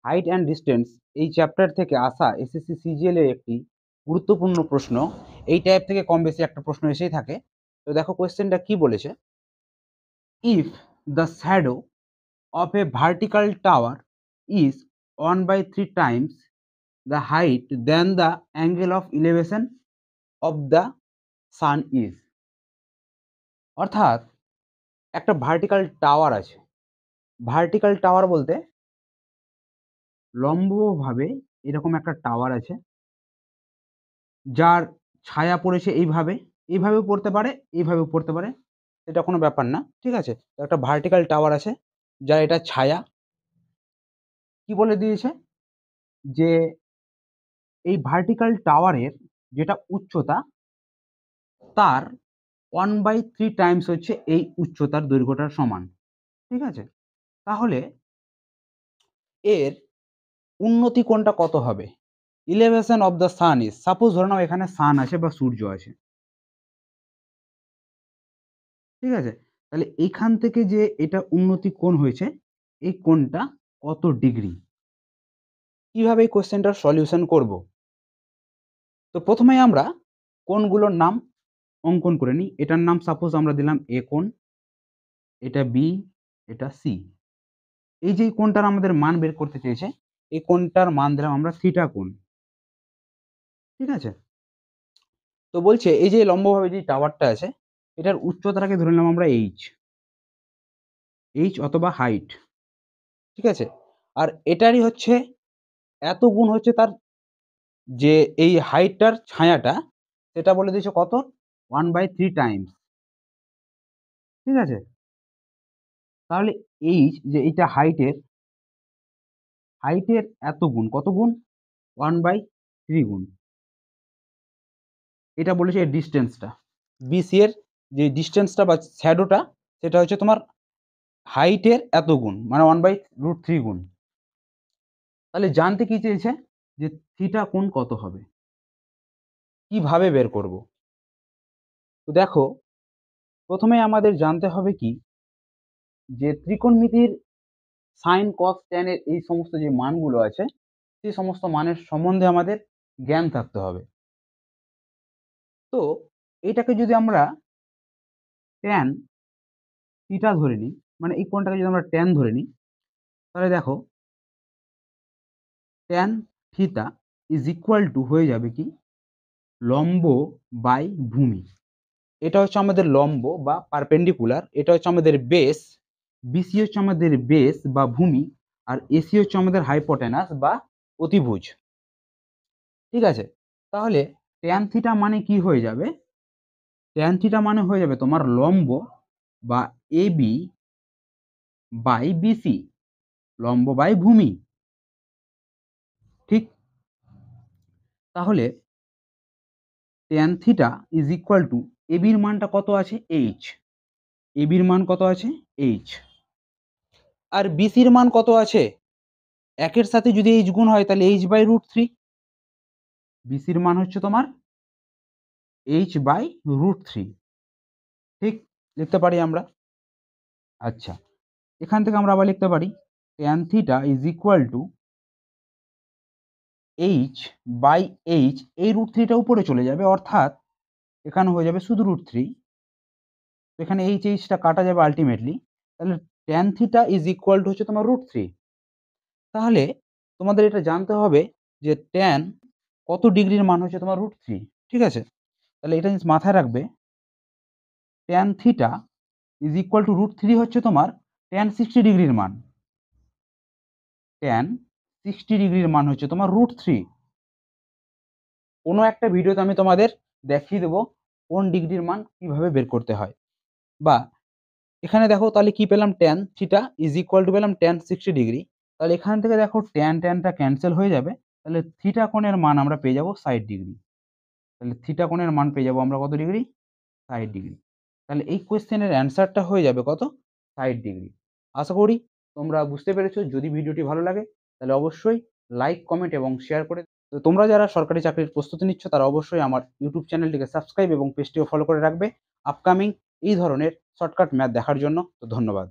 Height and distance এই chapter থেকে আসা এসএসসি সিজিএল এর একটি গুরুত্বপূর্ণ প্রশ্ন। এই টাইপ থেকে কম বেশি একটা প্রশ্ন এসেই থাকে। তো দেখো কোয়েশ্চেনটা কি বলেছে, if the shadow of A vertical tower is 1/3 Times the height than the angle of elevation of the sun is। অর্থাৎ একটা ভার্টিক্যাল টাওয়ার আছে। ভার্টিক্যাল টাওয়ার বলতে লম্বভাবে এরকম একটা টাওয়ার আছে, যার ছায়া পড়েছে এইভাবে, এইভাবেও পড়তে পারে, এইভাবেও পড়তে পারে, এটা কোনো ব্যাপার না, ঠিক আছে। তো একটা ভার্টিক্যাল টাওয়ার আছে যার এটা ছায়া। কি বলে দিয়েছে যে এই ভার্টিক্যাল টাওয়ারের যেটা উচ্চতা, তার 1/3 টাইমস হচ্ছে এই উচ্চতার দৈর্ঘ্যটার সমান, ঠিক আছে। তাহলে এর উন্নতি কোণটা কত হবে? ইলেভেশন of the sun is, suppose ধরে নাও এখানে সান আছে বা সূর্য আছে, ঠিক আছে। তাহলে এইখান থেকে যে এটা উন্নতি কোণ হয়েছে, এই কোণটা কত ডিগ্রি? কিভাবে এই কোশ্চেনটার সলিউশন করব? তো প্রথমেই আমরা কোণগুলোর নাম অঙ্কন করে নিই। এটার নাম সাপোজ আমরা দিলাম এ কোণ, এটা বি, এটা সি। এই যে কোণটার আমাদের মান বের করতে চেয়েছে, এই কোণটার মান দিলাম আমরা থিটা কোণ, ঠিক আছে। তো বলছে এই যে লম্বভাবে যে টাওয়ারটা আছে, এটার উচ্চতাটাকে ধরে নিলাম আমরা এইচ অথবা হাইট, ঠিক আছে। আর এটারই হচ্ছে এত গুণ হচ্ছে তার যে এই হাইটটার ছায়াটা, সেটা বলে দিয়েছে কত? 1/3 টাইমস, ঠিক আছে। তাহলে এইচ যে এইটা হাইটের এত গুণ, কত গুণ? 1/3 গুণ। এটা বলেছে এর ডিস্টেন্সটা, বিসি এর যে ডিস্টেন্সটা বা শ্যাডোটা, সেটা হচ্ছে তোমার হাইটের এত গুণ, মানে 1/√3 গুণ। তাহলে জানতে কি চেয়েছে যে থিটা কোণ কত হবে, কিভাবে বের করব? তো দেখো, প্রথমে আমাদের জানতে হবে কি, যে ত্রিকোণমিতির সাইন কস ট্যান এর এই সমস্ত যে মানগুলো আছে, সেই সমস্ত মানের সম্বন্ধে আমাদের জ্ঞান থাকতে হবে। তো এটাকে যদি আমরা ট্যান থিটা ধরে নিই, মানে এই কোণটাকে যদি আমরা ট্যান ধরে নিই, তাহলে দেখো tan theta is equal two হয়ে যাবে কি, লম্ব বাই ভূমি। এটা হচ্ছে আমাদের লম্ব বা পারপেন্ডিকুলার, এটা হচ্ছে আমাদের বেস, বিসি হচ্ছে আমাদের বেস বা ভূমি, আর এসি হচ্ছে আমাদের হাইপোটেনাস বা অতিভুজ, ঠিক আছে। তাহলে ট্যান থিটা মানে কি হয়ে যাবে? ট্যান থিটা মানে হয়ে যাবে তোমার লম্ব বা এবি বাই বিসি, লম্ব বাই ভূমি, ঠিক। তাহলে tan theta is equal to এবির মানটা কত আছে? এইচ। এবির মান কত আছে? এইচ। আর বিসির মান কত আছে? একের সাথে যদি এইচ গুণ হয় তাহলে h/√3। বিসির মান হচ্ছে তোমার h/√3, ঠিক। লিখতে পারি আমরা। আচ্ছা, এখান থেকে আমরা আবার লিখতে পারি tan theta is equal two h/h, এই √3টা উপরে চলে যাবে, অর্থাৎ এখানে হয়ে যাবে শুধু √3। তো এখানে টা কাটা যাবে আলটিমেটলি। তাহলে tan theta is equal two হচ্ছে তোমার √3। তাহলে তোমাদের এটা জানতে হবে যে ট্যান কত ডিগ্রির মান হচ্ছে তোমার √3, ঠিক আছে। তাহলে এটা জিনিস মাথায় রাখবে, tan theta is equal two √3 হচ্ছে তোমার ট্যান 60 ডিগ্রির মান। ট্যান 60 ডিগ্রির মান হচ্ছে তোমার √3। কোনো একটা ভিডিওতে আমি তোমাদের দেখিয়ে দেবো কোন ডিগ্রির মান কিভাবে বের করতে হয়। বা এখানে দেখো তাহলে কি পেলাম, tan theta is equal two পেলাম ট্যান 60 ডিগ্রি। তাহলে এখান থেকে দেখো ট্যানটা ক্যান্সেল হয়ে যাবে, তাহলে থিটা কোণের মান আমরা পেয়ে যাবো 60 ডিগ্রি। তাহলে থিটা কোণের মান পেয়ে যাবো আমরা কত ডিগ্রি? 60 ডিগ্রি। তাহলে এই কোয়েশ্চেনের অ্যান্সারটা হয়ে যাবে কত? 60 ডিগ্রি। আশা করি তোমরা বুঝতে পেরেছো। যদি ভিডিওটি ভালো লাগে তাহলে অবশ্যই লাইক, কমেন্ট এবং শেয়ার করে। তো তোমরা যারা সরকারি চাকরির প্রস্তুতি নিচ্ছ তারা অবশ্যই আমার ইউটিউব চ্যানেলটিকে সাবস্ক্রাইব এবং পেজটিও ফলো করে রাখবে আপকামিং এই ধরনের শর্টকাট ম্যাথ দেখার জন্য। তো ধন্যবাদ।